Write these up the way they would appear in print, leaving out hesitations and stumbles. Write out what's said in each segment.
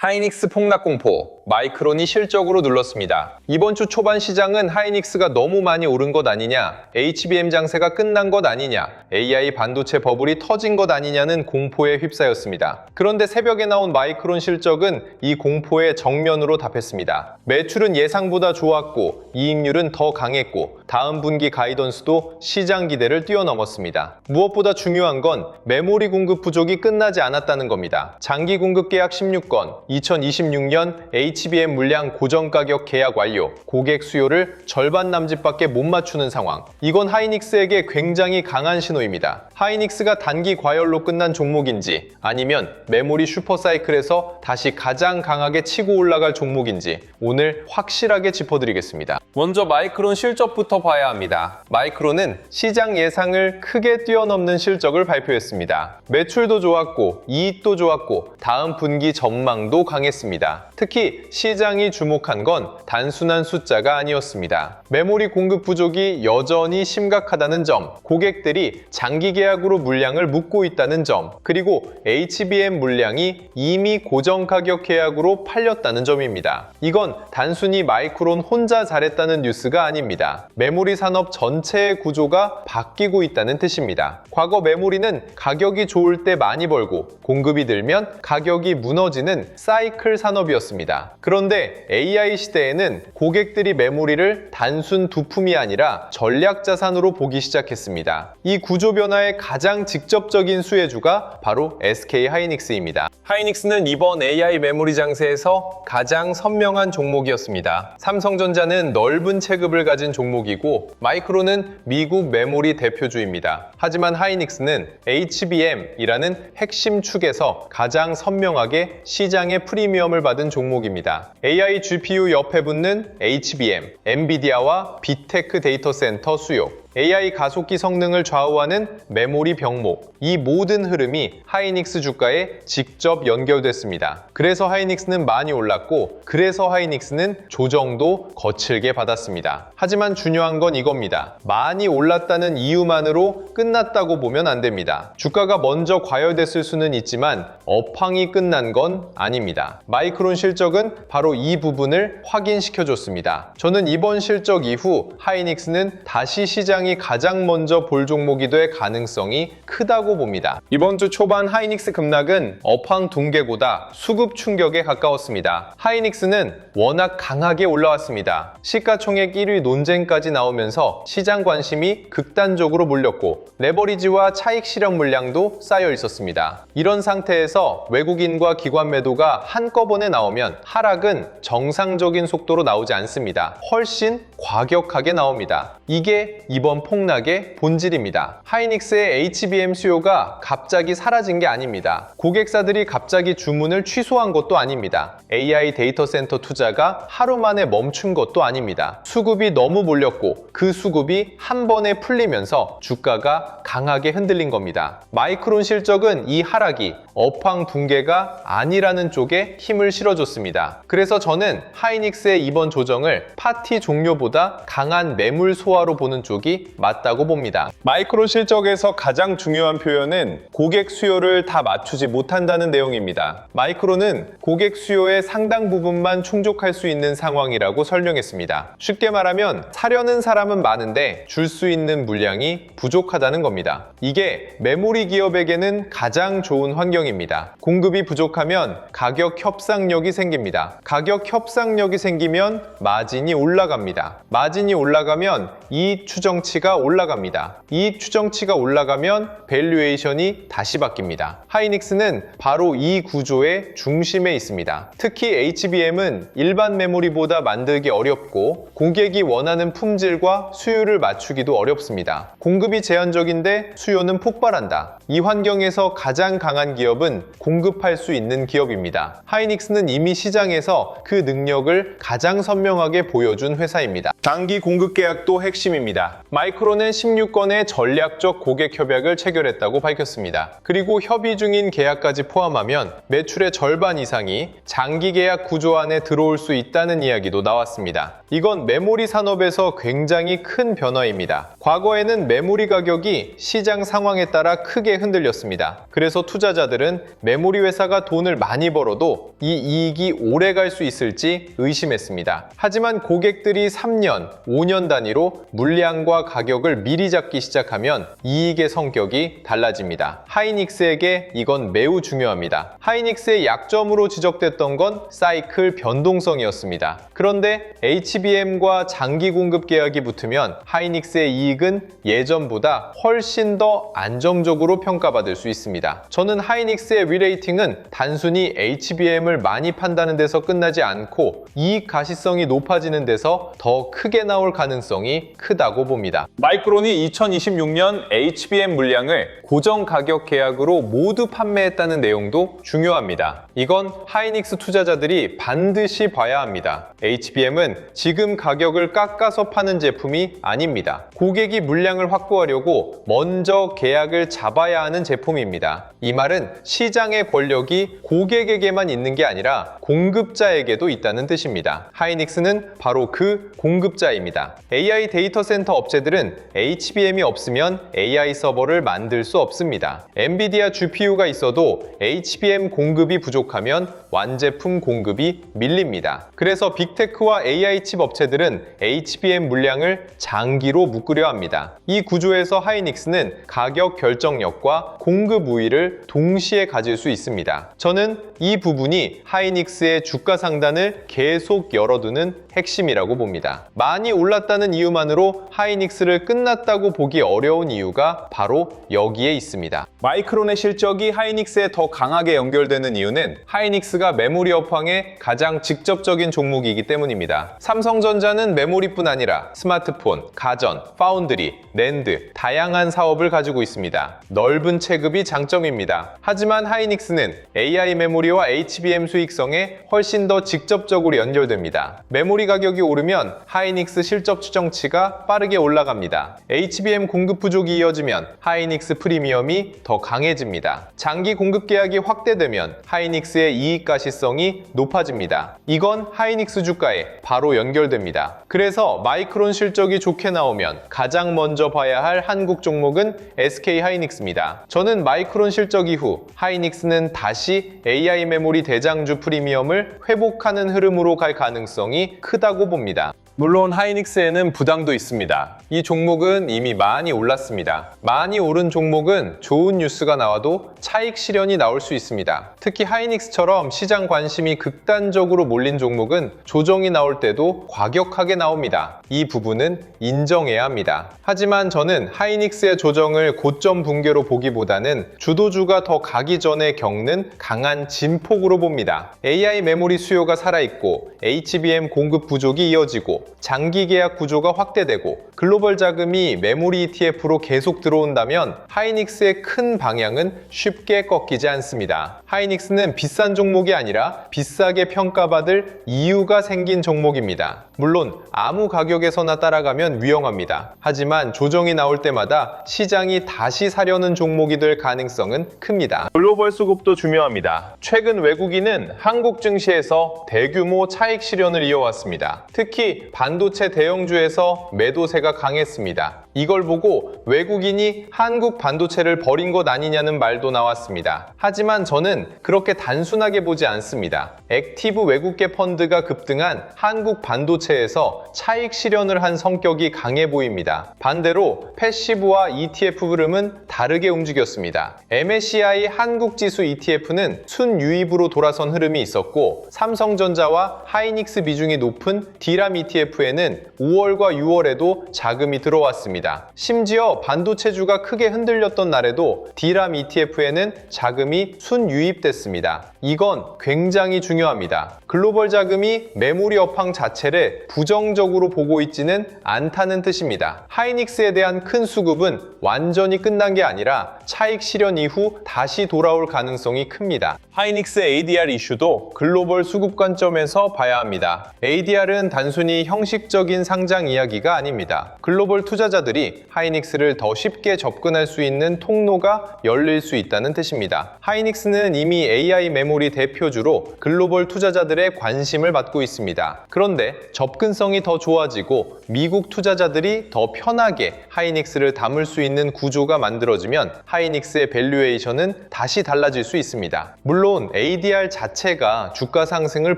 하이닉스 폭락 공포, 마이크론이 실적으로 눌렀습니다. 이번 주 초반 시장은 하이닉스가 너무 많이 오른 것 아니냐, HBM 장세가 끝난 것 아니냐, AI 반도체 버블이 터진 것 아니냐는 공포에 휩싸였습니다. 그런데 새벽에 나온 마이크론 실적은 이 공포에 정면으로 답했습니다. 매출은 예상보다 좋았고, 이익률은 더 강했고, 다음 분기 가이던스도 시장 기대를 뛰어넘었습니다. 무엇보다 중요한 건 메모리 공급 부족이 끝나지 않았다는 겁니다. 장기 공급 계약 16건, 2026년 HBM 물량 고정 가격 계약 완료, 고객 수요를 절반 남짓밖에 못 맞추는 상황. 이건 하이닉스에게 굉장히 강한 신호입니다. 하이닉스가 단기 과열로 끝난 종목인지 아니면 메모리 슈퍼사이클에서 다시 가장 강하게 치고 올라갈 종목인지 오늘 확실하게 짚어드리겠습니다. 먼저 마이크론 실적부터 봐야 합니다. 마이크론은 시장 예상을 크게 뛰어넘는 실적을 발표했습니다. 매출도 좋았고 이익도 좋았고 다음 분기 전망도 강했습니다. 특히 시장이 주목한 건 단순한 숫자가 아니었습니다. 메모리 공급 부족이 여전히 심각하다는 점, 고객들이 장기 계약으로 물량을 묻고 있다는 점, 그리고 HBM 물량이 이미 고정 가격 계약으로 팔렸다는 점입니다. 이건 단순히 마이크론 혼자 잘했다는 뉴스가 아닙니다. 메모리 산업 전체의 구조가 바뀌고 있다는 뜻입니다. 과거 메모리는 가격이 좋을 때 많이 벌고 공급이 늘면 가격이 무너지는 사이클 산업이었습니다. 그런데 AI 시대에는 고객들이 메모리를 단순 부품이 아니라 전략 자산으로 보기 시작했습니다. 이 구조 변화의 가장 직접적인 수혜주가 바로 SK 하이닉스입니다. 하이닉스는 이번 AI 메모리 장세에서 가장 선명한 종목이었습니다. 삼성전자는 넓은 체급을 가진 종목이고 마이크론은 미국 메모리 대표주입니다. 하지만 하이닉스는 HBM이라는 핵심 축에서 가장 선명하게 시장의 프리미엄을 받은 종목입니다. AI GPU 옆에 붙는 HBM, 엔비디아와 빅테크 데이터 센터 수요, AI 가속기 성능을 좌우하는 메모리 병목, 이 모든 흐름이 하이닉스 주가에 직접 연결됐습니다. 그래서 하이닉스는 많이 올랐고, 그래서 하이닉스는 조정도 거칠게 받았습니다. 하지만 중요한 건 이겁니다. 많이 올랐다는 이유만으로 끝났다고 보면 안 됩니다. 주가가 먼저 과열됐을 수는 있지만 업황이 끝난 건 아닙니다. 마이크론 실적은 바로 이 부분을 확인시켜줬습니다. 저는 이번 실적 이후 하이닉스는 다시 시장이 가장 먼저 볼 종목이 될 가능성이 크다고 봅니다. 이번 주 초반 하이닉스 급락은 업황 붕괴보다 수급 충격에 가까웠습니다. 하이닉스는 워낙 강하게 올라왔습니다. 시가총액 1위 논쟁까지 나오면서 시장 관심이 극단적으로 몰렸고 레버리지와 차익 실현 물량도 쌓여 있었습니다. 이런 상태에서 외국인과 기관 매도가 한꺼번에 나오면 하락은 정상적인 속도로 나오지 않습니다. 훨씬 과격하게 나옵니다. 이게 이번 폭락의 본질입니다. 하이닉스의 HBM 수요가 갑자기 사라진 게 아닙니다. 고객사들이 갑자기 주문을 취소한 것도 아닙니다. AI 데이터 센터 투자가 하루 만에 멈춘 것도 아닙니다. 수급이 너무 몰렸고 그 수급이 한 번에 풀리면서 주가가 강하게 흔들린 겁니다. 마이크론 실적은 이 하락이 업황 붕괴가 아니라는 쪽에 힘을 실어줬습니다. 그래서 저는 하이닉스의 이번 조정을 파티 종료보다 강한 매물 소화로 보는 쪽이 맞다고 봅니다. 마이크론 실적에서 가장 중요한 표현은 고객 수요를 다 맞추지 못한다는 내용입니다. 마이크론은 고객 수요의 상당 부분만 충족할 수 있는 상황이라고 설명했습니다. 쉽게 말하면 사려는 사람은 많은데 줄 수 있는 물량이 부족하다는 겁니다. 이게 메모리 기업에게는 가장 좋은 환경입니다. 공급이 부족하면 가격 협상력이 생깁니다. 가격 협상력이 생기면 마진이 올라갑니다. 마진이 올라가면 이익 추정치가 올라갑니다. 이익 추정치가 올라가면 밸류에이션이 다시 바뀝니다. 하이닉스는 바로 이 구조의 중심에 있습니다. 특히 HBM은 일반 메모리보다 만들기 어렵고 고객이 원하는 품질과 수요를 맞추기도 어렵습니다. 공급이 제한적인데 수요는 폭발한다. 이 환경에서 가장 강한 기업은 공급할 수 있는 기업입니다. 하이닉스는 이미 시장에서 그 능력을 가장 선명하게 보여준 회사입니다. 장기 공급 계약도 핵심입니다. 마이크론은 16건의 전략적 고객 협약을 체결했다고 밝혔습니다. 그리고 협의 중인 계약까지 포함하면 매출의 절반 이상이 장기 계약 구조 안에 들어올 수 있다는 이야기도 나왔습니다. 이건 메모리 산업에서 굉장히 큰 변화입니다. 과거에는 메모리 가격이 시장 상황에 따라 크게 흔들렸습니다. 그래서 투자자들은 메모리 회사가 돈을 많이 벌어도 이 이익이 오래 갈 수 있을지 의심했습니다. 하지만 고객들이 3년, 5년 단위로 물량과 가격을 미리 잡기 시작하면 이익의 성격이 달라집니다. 하이닉스에게 이건 매우 중요합니다. 하이닉스의 약점으로 지적됐던 건 사이클 변동성이었습니다. 그런데 HBM과 장기 공급 계약이 붙으면 하이닉스의 이익은 예전보다 훨씬 더 안정적으로 평가받을 수 있습니다. 저는 하이닉스의 리레이팅은 단순히 HBM을 많이 판다는 데서 끝나지 않고 이익 가시성이 높아지는 데서 더 크게 나올 가능성이 크다고 봅니다. 마이크론이 2026년 HBM 물량을 고정 가격 계약으로 모두 판매했다는 내용도 중요합니다. 이건 하이닉스 투자자들이 반드시 봐야 합니다. HBM은 지금 가격을 깎아서 파는 제품이 아닙니다. 고객이 물량을 확보하려고 먼저 계약을 잡아야 하는 제품입니다. 이 말은 시장의 권력이 고객에게만 있는 게 아니라 공급자에게도 있다는 뜻입니다. 하이닉스는 바로 그 공급자입니다. AI 데이터 센터 업체들은 HBM이 없으면 AI 서버를 만들 수 없습니다. 엔비디아 GPU가 있어도 HBM 공급이 부족하면 완제품 공급이 밀립니다. 그래서 빅테크와 AI 칩 업체들은 HBM 물량을 장기로 묶으려 합니다. 이 구조에서 하이닉스는 가격 결정력과 공급 우위를 동시에 가질 수 있습니다. 저는 이 부분이 하이닉스의 주가 상단을 계속 열어두는 핵심이라고 봅니다. 많이 올랐다는 이유만으로 하이닉스를 끝났다고 보기 어려운 이유가 바로 여기에 있습니다. 마이크론의 실적이 하이닉스에 더 강하게 연결되는 이유는 하이닉스가 메모리 업황의 가장 직접적인 종목이기 때문입니다. 삼성전자는 메모리뿐 아니라 스마트폰, 가전, 파운드리, 낸드, 다양한 사업을 가지고 있습니다. 넓은 체급이 장점입니다. 하지만 하이닉스는 AI 메모리와 HBM 수익성에 훨씬 더 직접적으로 연결됩니다. 메모리 가격이 오르면 하이닉스 실적 추정치가 빠르게 올라갑니다. HBM 공급 부족이 이어지면 하이닉스 프리미엄이 더 강해집니다. 장기 공급 계약이 확대되면 하이닉스의 이익 가시성이 높아집니다. 이건 하이닉스 주가에 바로 연결됩니다. 그래서 마이크론 실적이 좋게 나오면 가장 먼저 봐야 할 한국 종목은 SK 하이닉스입니다. 저는 마이크론 실적 이후 하이닉스는 다시 AI 메모리 대장주 프리미엄을 회복하는 흐름으로 갈 가능성이 크다고 봅니다. 물론 하이닉스에는 부담도 있습니다. 이 종목은 이미 많이 올랐습니다. 많이 오른 종목은 좋은 뉴스가 나와도 차익 실현이 나올 수 있습니다. 특히 하이닉스처럼 시장 관심이 극단적으로 몰린 종목은 조정이 나올 때도 과격하게 나옵니다. 이 부분은 인정해야 합니다. 하지만 저는 하이닉스의 조정을 고점 붕괴로 보기보다는 주도주가 더 가기 전에 겪는 강한 진폭으로 봅니다. AI 메모리 수요가 살아있고 HBM 공급 부족이 이어지고 장기 계약 구조가 확대되고 글로벌 자금이 메모리 ETF로 계속 들어온다면 하이닉스의 큰 방향은 쉽게 꺾이지 않습니다. 하이닉스는 비싼 종목이 아니라 비싸게 평가받을 이유가 생긴 종목입니다. 물론 아무 가격에서나 따라가면 위험합니다. 하지만 조정이 나올 때마다 시장이 다시 사려는 종목이 될 가능성은 큽니다. 글로벌 수급도 중요합니다. 최근 외국인은 한국 증시에서 대규모 차익 실현을 이어왔습니다. 특히 반도체 대형주에서 매도세가 강했습니다. 이걸 보고 외국인이 한국 반도체를 버린 것 아니냐는 말도 나왔습니다. 하지만 저는 그렇게 단순하게 보지 않습니다. 액티브 외국계 펀드가 급등한 한국 반도체에서 차익 실현을 한 성격이 강해 보입니다. 반대로 패시브와 ETF 흐름은 다르게 움직였습니다. MSCI 한국 지수 ETF는 순유입으로 돌아선 흐름이 있었고 삼성전자와 하이닉스 비중이 높은 Dram ETF에는 5월과 6월에도 자금이 들어왔습니다. 심지어 반도체주가 크게 흔들렸던 날에도 Dram ETF에는 자금이 순유입됐습니다. 이건 굉장히 중요합니다. 글로벌 자금이 메모리 업황 자체를 부정적으로 보고 있지는 않다는 뜻입니다. 하이닉스에 대한 큰 수급은 완전히 끝난 게 아니라 차익 실현 이후 다시 돌아올 가능성이 큽니다. 하이닉스 ADR 이슈도 글로벌 수급 관점에서 봐야 합니다. ADR은 단순히 형식적인 상장 이야기가 아닙니다. 글로벌 투자자들이 하이닉스를 더 쉽게 접근할 수 있는 통로가 열릴 수 있다는 뜻입니다. 하이닉스는 이미 AI 메모리 대표주로 글로벌 투자자들의 관심을 받고 있습니다. 그런데 접근성이 더 좋아지고 미국 투자자들이 더 편하게 하이닉스를 담을 수 있는 구조가 만들어지면 하이닉스의 밸류에이션은 다시 달라질 수 있습니다. 물론 ADR 자체가 주가 상승을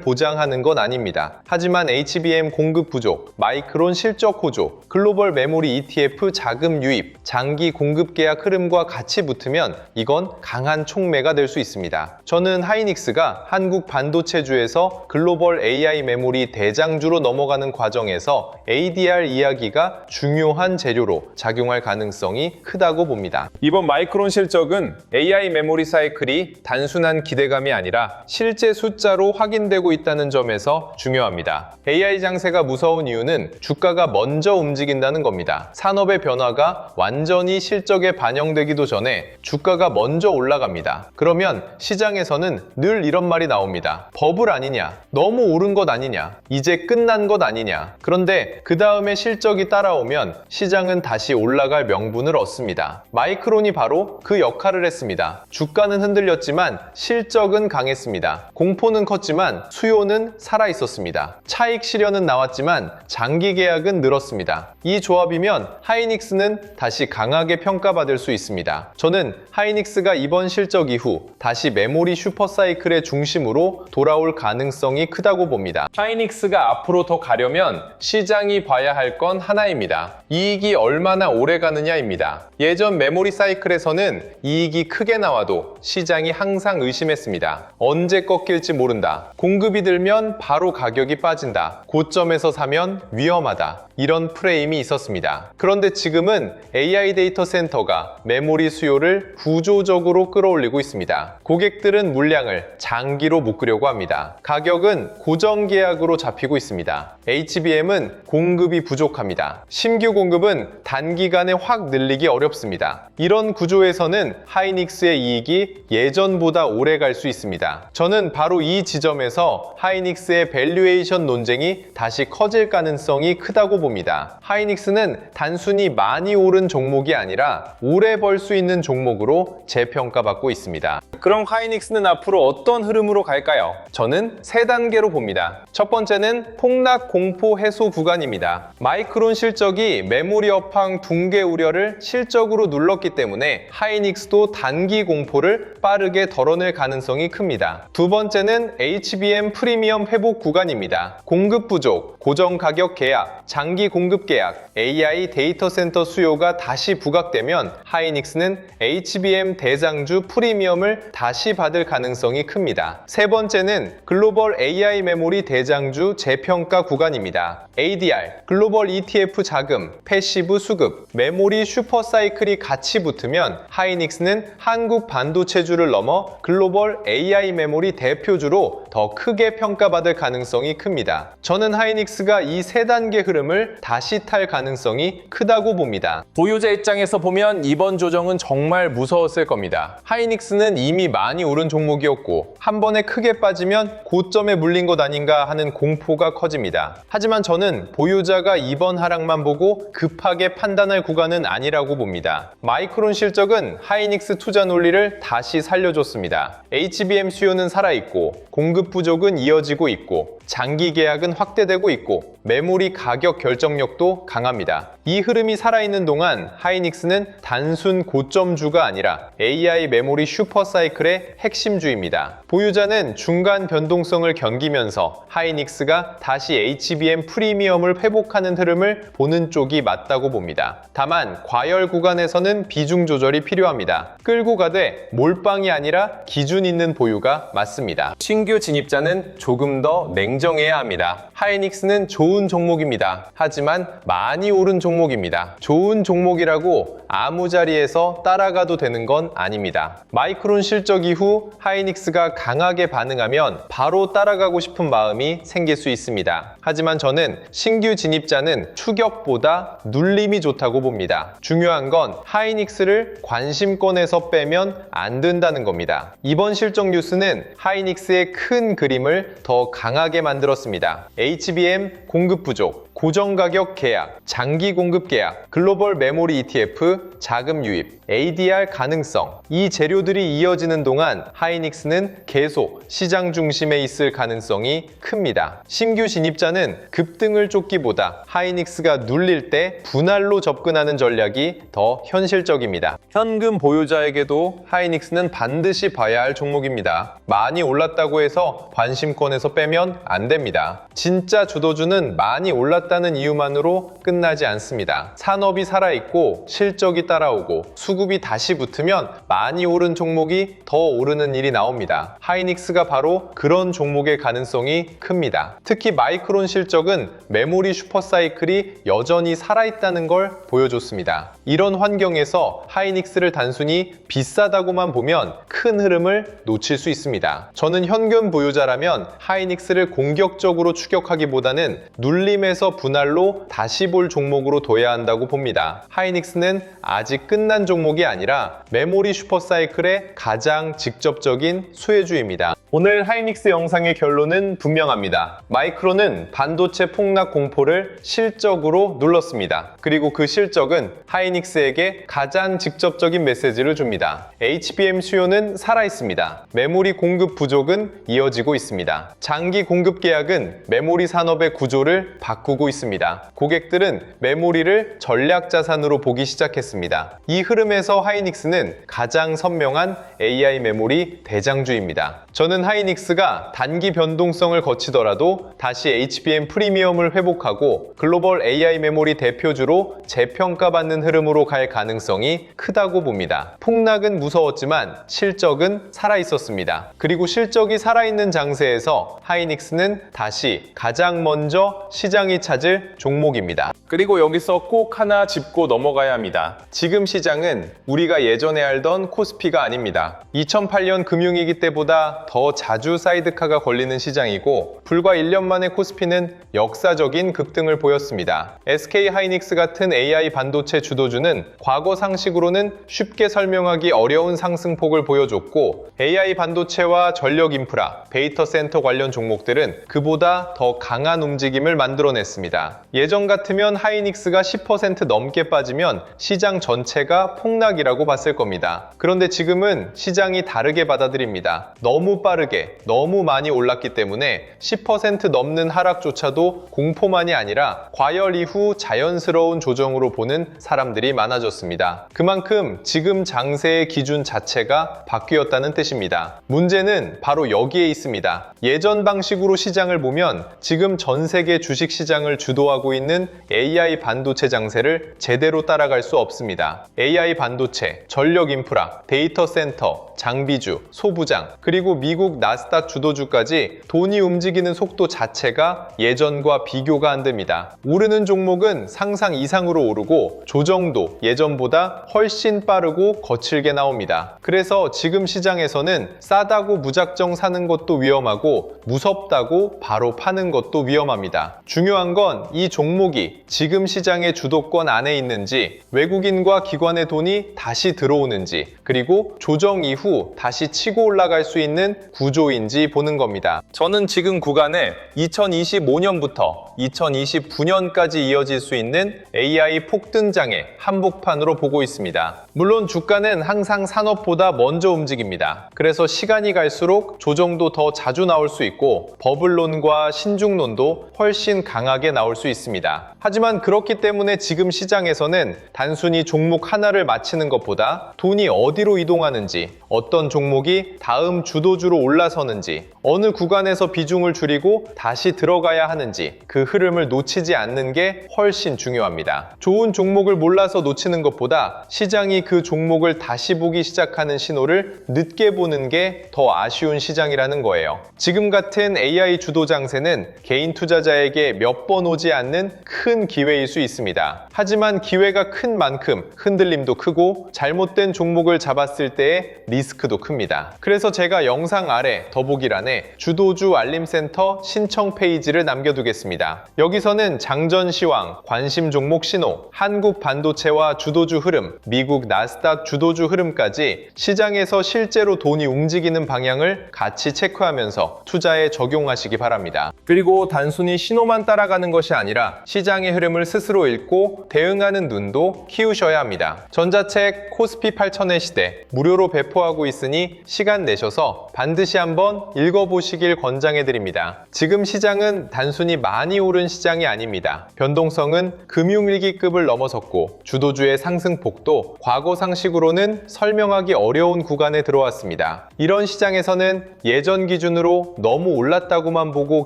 보장하는 건 아닙니다. 하지만 HBM 공급 부족, 마이크론 실적 호조, 글로벌 메모리 ETF 자금 유입, 장기 공급 계약 흐름과 같이 붙으면 이건 강한 촉매가 될 수 있습니다. 저는 하이닉스가 한국 반도체주에서 글로벌 AI 메모리 대장주로 넘어가는 과정에서 ADR 이야기가 중요한 재료로 작용할 가능성이 크다고 봅니다. 이번 마이크론 실적은 AI 메모리 사이클이 단순한 기대감이 아니라 실제 숫자로 확인되고 있다는 점에서 중요합니다. AI 장세가 무서운 이유는 주가가 먼저 움직인다는 겁니다. 산업의 변화가 완전히 실적에 반영되기도 전에 주가가 먼저 올라갑니다. 그러면 시장에서는 늘 이런 말이 나옵니다. 버블 아니냐? 너무 오른 것 아니냐? 이제 끝난 것 아니냐? 그런데 그 다음에 실적이 따라오면 시장은 다시 올라갈 명분을 얻습니다. 마이크론이 바로 그 역할을 했습니다. 주가는 흔들렸지만 실적은 강했습니다. 공포는 컸지만 수요는 살아있었습니다. 차익 실현은 나왔지만 장기 계약은 늘었습니다. 이 조합이면 하이닉스는 다시 강하게 평가받을 수 있습니다. 저는 하이닉스가 이번 실적 이후 다시 메모리 슈퍼사이클의 중심으로 돌아올 가능성이 크다고 봅니다. 하이닉스가 앞으로 더 가려면 시장이 봐야 할 건 하나입니다. 이익이 얼마나 오래 가느냐입니다. 예전 메모리 사이클에서는 이익이 크게 나와도 시장이 항상 의심했습니다. 언제 꺾일지 모른다. 공급이 들면 바로 가격이 빠진다. 고점에서 사면 위험하다. 이런 프레임이 있었습니다. 그런데 지금은 AI 데이터 센터가 메모리 수요를 구조적으로 끌어올리고 있습니다. 고객들은 물량을 장기로 묶으려고 합니다. 가격은 고정 계약으로 잡히고 있습니다. HBM은 공급이 부족합니다. 신규 공급은 단기간에 확 늘리기 어렵습니다. 이런 구조에서는 하이닉스의 이익이 예전보다 오래 갈 수 있습니다. 저는 바로 이 지점에서 하이닉스의 밸류에이션 논쟁이 다시 커질 가능성이 크다고 봅니다. 하이닉스는 단순히 많이 오른 종목이 아니라 오래 벌 수 있는 종목으로 재평가받고 있습니다. 그럼 하이닉스는 앞으로 어떤 흐름으로 갈까요? 저는 세 단계로 봅니다. 첫 번째는 폭락 공포 해소 구간입니다. 마이크론 실적이 메모리 업황 붕괴 우려를 실적으로 눌렀기 때문에 하이닉스도 단기 공포를 빠르게 덜어낼 가능성이 큽니다. 두 번째는 HBM 프리미엄 회복 구간입니다. 공급 부족, 고정 가격 계약, 장기 공급 계약, AI 데이터 센터 수요가 다시 부각되면 하이닉스는 HBM 대장주 프리미엄을 다시 받을 가능성이 큽니다. 세 번째는 글로벌 AI 메모리 대장주 재평가 구간입니다. ADR, 글로벌 ETF 자금, 패시브 수급, 메모리 슈퍼사이클이 같이 붙으면 하이닉스는 한국 반도체주를 넘어 글로벌 AI 메모리 대표주로 더 크게 평가받을 가능성이 큽니다. 저는 하이닉스가 이 세 단계 흐름을 다시 탈 가능성이 크다고 봅니다. 보유자 입장에서 보면 이번 조정은 정말 무서웠을 겁니다. 하이닉스는 이미 많이 오른 종목이었고 한 번에 크게 빠지면 고점에 물린 것 아닌가 하는 공포가 커집니다. 하지만 저는 보유자가 이번 하락만 보고 급하게 판단할 구간은 아니라고 봅니다. 마이크론 실적은 하이닉스 투자 논리를 다시 살려줬습니다. HBM 수요는 살아있고 공급 부족은 이어지고 있고 장기 계약은 확대되고 있고 메모리 가격 결정력도 강합니다. 이 흐름이 살아있는 동안 하이닉스는 단순 고점주가 아니라 AI 메모리 슈퍼사이클의 핵심주입니다. 보유자는 중간 변동성을 견디면서 하이닉스가 다시 HBM 프리미엄을 회복하는 흐름을 보는 쪽이 맞다고 봅니다. 다만 과열 구간에서는 비중 조절이 필요합니다. 끌고 가되 몰빵이 아니라 기준 있는 보유가 맞습니다. 신규 진입 진입자는 조금 더 냉정해야 합니다. 하이닉스는 좋은 종목입니다. 하지만 많이 오른 종목입니다. 좋은 종목이라고 아무 자리에서 따라가도 되는 건 아닙니다. 마이크론 실적 이후 하이닉스가 강하게 반응하면 바로 따라가고 싶은 마음이 생길 수 있습니다. 하지만 저는 신규 진입자는 추격보다 눌림이 좋다고 봅니다. 중요한 건 하이닉스를 관심권에서 빼면 안 된다는 겁니다. 이번 실적 뉴스는 하이닉스의 큰 그림을 더 강하게 만들었습니다. HBM 공급 부족, 고정가격 계약, 장기 공급 계약, 글로벌 메모리 ETF, 자금 유입, ADR 가능성, 이 재료들이 이어지는 동안 하이닉스는 계속 시장 중심에 있을 가능성이 큽니다. 신규 진입자는 급등을 쫓기보다 하이닉스가 눌릴 때 분할로 접근하는 전략이 더 현실적입니다. 현금 보유자에게도 하이닉스는 반드시 봐야 할 종목입니다. 많이 올랐다고 해서 관심권에서 빼면 안 됩니다. 진짜 주도주는 많이 올랐다는 이유만으로 끝나지 않습니다. 산업이 살아있고 실적이 따라오고 수급이 다시 붙으면 많이 오른 종목이 더 오르는 일이 나옵니다. 하이닉스가 바로 그런 종목의 가능성이 큽니다. 특히 마이크론 실적은 메모리 슈퍼사이클이 여전히 살아있다는 걸 보여줬습니다. 이런 환경에서 하이닉스를 단순히 비싸다고만 보면 큰 흐름을 놓칠 수 있습니다. 저는 현금 보유자라면 하이닉스를 공격적으로 추격하기보다는 눌림에서 분할로 다시 볼 종목으로 둬야 한다고 봅니다. 하이닉스는 아직 끝난 종목이 아니라 메모리 슈퍼사이클의 가장 직접적인 수혜주입니다. 오늘 하이닉스 영상의 결론은 분명합니다. 마이크론은 반도체 폭락 공포를 실적으로 눌렀습니다. 그리고 그 실적은 하이닉스에게 가장 직접적인 메시지를 줍니다. HBM 수요는 살아있습니다. 메모리 공급 부족은 이어지고 있습니다. 장기 공급 계약은 메모리 산업의 구조를 바꾸고 있습니다. 고객들은 메모리를 전략 자산으로 보기 시작했습니다. 이 흐름에서 하이닉스는 가장 선명한 AI 메모리 대장주입니다. 저는 하이닉스가 단기 변동성을 거치더라도 다시 HBM 프리미엄을 회복하고 글로벌 AI 메모리 대표주로 재평가받는 흐름으로 갈 가능성이 크다고 봅니다. 폭락은 무서웠지만 실적은 살아있었습니다. 그리고 실적이 살아있는 장세에서 하이닉스는 다시 가장 먼저 시장이 찾을 종목입니다. 그리고 여기서 꼭 하나 짚고 넘어가야 합니다. 지금 시장은 우리가 예전에 알던 코스피가 아닙니다. 2008년 금융위기 때보다 더 자주 사이드카가 걸리는 시장이고 불과 1년 만에 코스피는 역사적인 급등을 보였습니다. SK 하이닉스 같은 AI 반도체 주도주는 과거 상식으로는 쉽게 설명하기 어려운 상승폭을 보여줬고 AI 반도체와 전력 인프라, 데이터 센터 관련 종목들은 그보다 더 강한 움직임을 만들어냈습니다. 예전 같으면 하이닉스가 10% 넘게 빠지면 시장 전체가 폭락이라고 봤을 겁니다. 그런데 지금은 시장이 다르게 받아들입니다. 너무 빠르게, 너무 많이 올랐기 때문에 10% 넘는 하락조차도 공포만이 아니라 과열 이후 자연스러운 조정으로 보는 사람들이 많아졌습니다. 그만큼 지금 장세의 기준 자체가 바뀌었다는 뜻입니다. 문제는 바로 여기에 있습니다. 예전 방식으로 시장을 보면 지금 전 세계 주식 시장을 주도하고 있는 AI 반도체 장세를 제대로 따라갈 수 없습니다. AI 반도체, 전력 인프라, 데이터 센터, 장비주, 소부장, 그리고 미국 나스닥 주도주까지 돈이 움직이는 속도 자체가 예전과 비교가 안 됩니다. 오르는 종목은 상상 이상으로 오르고 조정도 예전보다 훨씬 빠르고 거칠게 나옵니다. 그래서 지금 시장에서는 싸다고 무작정 사는 것도 위험하고 무섭다고 바로 파는 것도 위험합니다. 중요한 건 이 종목이 지금 시장의 주도권 안에 있는지, 외국인과 기관의 돈이 다시 들어오는지, 그리고 조정 이후 다시 치고 올라갈 수 있는 구조인지 보는 겁니다. 저는 지금 구간에 2025년부터 2029년까지 이어질 수 있는 AI 폭등장의 한복판으로 보고 있습니다. 물론 주가는 항상 산업보다 먼저 움직입니다. 그래서 시간이 갈수록 조정도 더 자주 나올 수 있고 버블론과 신중론도 훨씬 강하게 나올 수 있습니다. 하지만 그렇기 때문에 지금 시장에서는 단순히 종목 하나를 맞히는 것보다 돈이 어디로 이동하는지, 어떤 종목이 다음 주도주로 올라서는지, 어느 구간에서 비중을 줄이고 다시 들어가야 하는지 그 흐름을 놓치지 않는 게 훨씬 중요합니다. 좋은 종목을 몰라서 놓치는 것보다 시장이 그 종목을 다시 보기 시작하는 신호를 늦게 보는 게 더 아쉬운 시장이라는 있다는 거예요. 지금 같은 AI 주도 장세는 개인 투자자에게 몇 번 오지 않는 큰 기회일 수 있습니다. 하지만 기회가 큰 만큼 흔들림도 크고 잘못된 종목을 잡았을 때의 리스크도 큽니다. 그래서 제가 영상 아래 더보기란에 주도주 알림센터 신청 페이지를 남겨두겠습니다. 여기서는 장전 시황, 관심 종목 신호, 한국 반도체와 주도주 흐름, 미국 나스닥 주도주 흐름까지 시장에서 실제로 돈이 움직이는 방향을 같이 체크하면서 투자에 적용하시기 바랍니다. 그리고 단순히 신호만 따라가는 것이 아니라 시장의 흐름을 스스로 읽고 대응하는 눈도 키우셔야 합니다. 전자책 코스피 8000의 시대 무료로 배포하고 있으니 시간 내셔서 반드시 한번 읽어보시길 권장해드립니다. 지금 시장은 단순히 많이 오른 시장이 아닙니다. 변동성은 금융위기급을 넘어섰고 주도주의 상승폭도 과거 상식으로는 설명하기 어려운 구간에 들어왔습니다. 이런 시장에서는 예전 기준으로 너무 올랐다고만 보고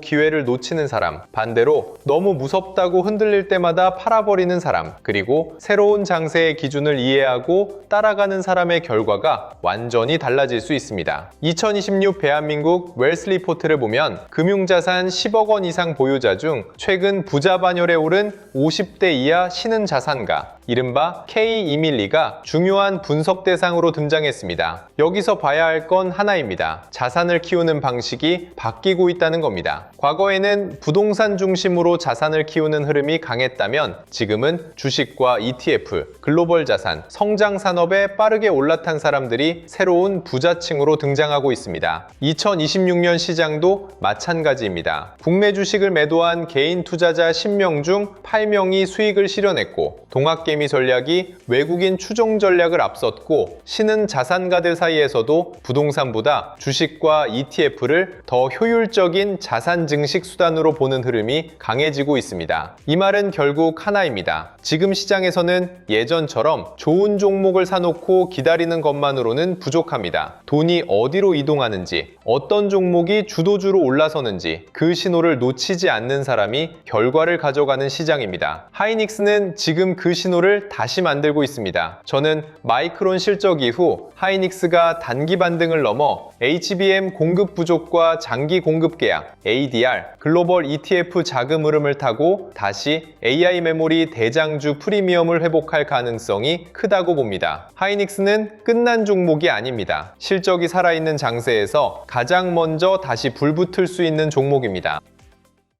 기회를 놓치는 사람, 반대로 너무 무섭다고 흔들릴 때마다 팔아버리는 사람, 그리고 새로운 장세의 기준을 이해하고 따라가는 사람의 결과가 완전히 달라질 수 있습니다. 2026 대한민국 웰스 리포트를 보면 금융자산 10억 원 이상 보유자 중 최근 부자 반열에 오른 50대 이하 신흥 자산가, 이른바 K2밀리가 중요한 분석 대상으로 등장했습니다. 여기서 봐야 할 건 하나입니다. 자산을 키우는 방식이 바뀌고 있다는 겁니다. 과거에는 부동산 중심으로 자산을 키우는 흐름이 강했다면 지금은 주식과 ETF, 글로벌 자산, 성장 산업에 빠르게 올라탄 사람들이 새로운 부자층으로 등장하고 있습니다. 2026년 시장도 마찬가지입니다. 국내 주식을 매도한 개인 투자자 10명 중 8명이 수익을 실현했고 동학개미 전략이 외국인 추종 전략을 앞섰고 신흥 자산가들 사이에서도 부동산보다 주식과 ETF를 더 효율적인 자산 증식 수단으로 보는 흐름이 강해지고 있습니다. 이 말은 결국 하나입니다. 지금 시장에서는 예전처럼 좋은 종목을 사놓고 기다리는 것만으로는 부족합니다. 돈이 어디로 이동하는지, 어떤 종목이 주도주로 올라서는지 그 신호를 놓치지 않는 사람이 결과를 가져가는 시장입니다. 하이닉스는 지금 그 신호를 다시 만들고 있습니다. 저는 마이크론 실적 이후 하이닉스가 단기 반등을 넘어 HBM 공급 부족과 장기 공급 계약, ADR, 글로벌 ETF 자금 흐름을 타고 다시 AI 메모리 대장주 프리미엄을 회복할 가능성이 크다고 봅니다. 하이닉스는 끝난 종목이 아닙니다. 실적이 살아있는 장세에서 가장 먼저 다시 불붙을 수 있는 종목입니다.